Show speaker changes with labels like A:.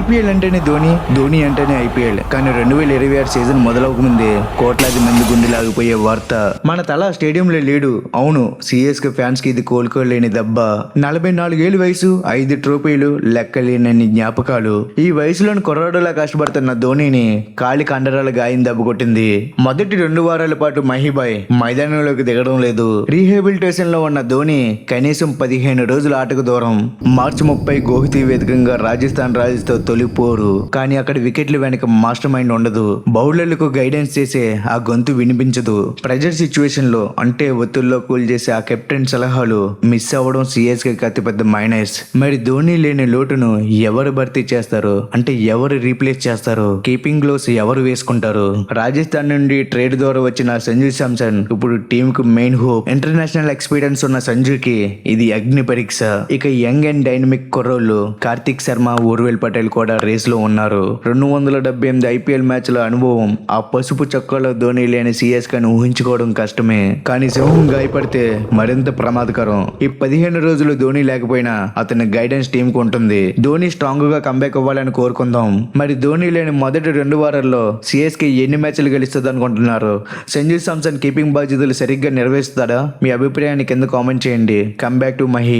A: IPL అంటేనే ధోని, ధోని అంటేనే IPL. కానీ 2026 సీజన్ మొదలవకముందే కోట్లాది మంది గుండెలాగిపోయే వార్త. మన తల స్టేడియంలో లేడు. అవును, సిఎస్కే ఫ్యాన్స్ కి ఇది కోలుకోలేని దెబ్బ. 44 ఏళ్ళ వయసు, 5 ట్రోఫీలు, లెక్కలేనన్ని జ్ఞాపకాలు. ఈ వయసులోని కుర్రాడులా కష్టపడుతున్న ధోనిని కాలి కండరాల గాయం దెబ్బ కొట్టింది. మొదటి 2 వారాల పాటు మహిబాయ్ మైదానంలోకి దిగడం లేదు. రీహాబిలిటేషన్ లో ఉన్న ధోని కనీసం 15 రోజుల ఆటకు దూరం. మార్చి 30 గోహతి వేదికగా రాజస్థాన్ రాయల్స్ తో తొలిపోరు. కానీ అక్కడ వికెట్ల వెనక మాస్టర్ మైండ్ ఉండదు. బౌలర్లకు గైడెన్స్ చేసే ఆ గొంతు వినిపించదు. ప్రెజర్ సిచ్యువేషన్ లో అంటే ఒత్తిడిలో కూల్ చేసే ఆ కెప్టెన్ సలహాలు మిస్ అవ్వడం సిఎస్కే అతిపెద్ద మైనస్. మరి ధోని లేని లోటును ఎవరు భర్తీ చేస్తారు? అంటే ఎవరు రీప్లేస్ చేస్తారు? కీపింగ్ గ్లోవ్స్ ఎవరు వేసుకుంటారు? రాజస్థాన్ నుండి ట్రేడ్ ద్వారా వచ్చిన సంజు శాంసన్ ఇప్పుడు టీమ్ కు మెయిన్ హోప్. ఇంటర్నేషనల్ ఎక్స్పీరియన్స్ ఉన్న సంజుకి ఇది అగ్ని పరీక్ష. ఇక యంగ్ అండ్ డైనమిక్ కుర్రోళ్ళు కార్తిక్ శర్మ, ఊర్వేల్ పటేల్ కూడా రేస్ లో ఉన్నారు. 278 ఐపీఎల్ మ్యాచ్ల అనుభవం. ఆ పసుపు చొక్కాలో ధోని లేని సిఎస్కేను ఊహించుకోవడం కష్టమే. కానీ సింహం గాయపడితే మరింత ప్రమాదకరం. ఈ 15 రోజులు ధోని లేకపోయినా అతని గైడెన్స్ టీమ్ కు ఉంటుంది. ధోని స్ట్రాంగ్ గా కంబ్యాక్ అవ్వాలని కోరుకుందాం. మరి ధోని లేని మొదటి 2 వారాల్లో సిఎస్కే ఎన్ని మ్యాచ్లు గెలుస్తుంది అనుకుంటున్నారు? సంజు శాంసన్ కీపింగ్ బాధ్యతలు సరిగ్గా నిర్వహిస్తాడా? మీ అభిప్రాయాన్ని కింద కామెంట్ చేయండి. Come back to Mahi.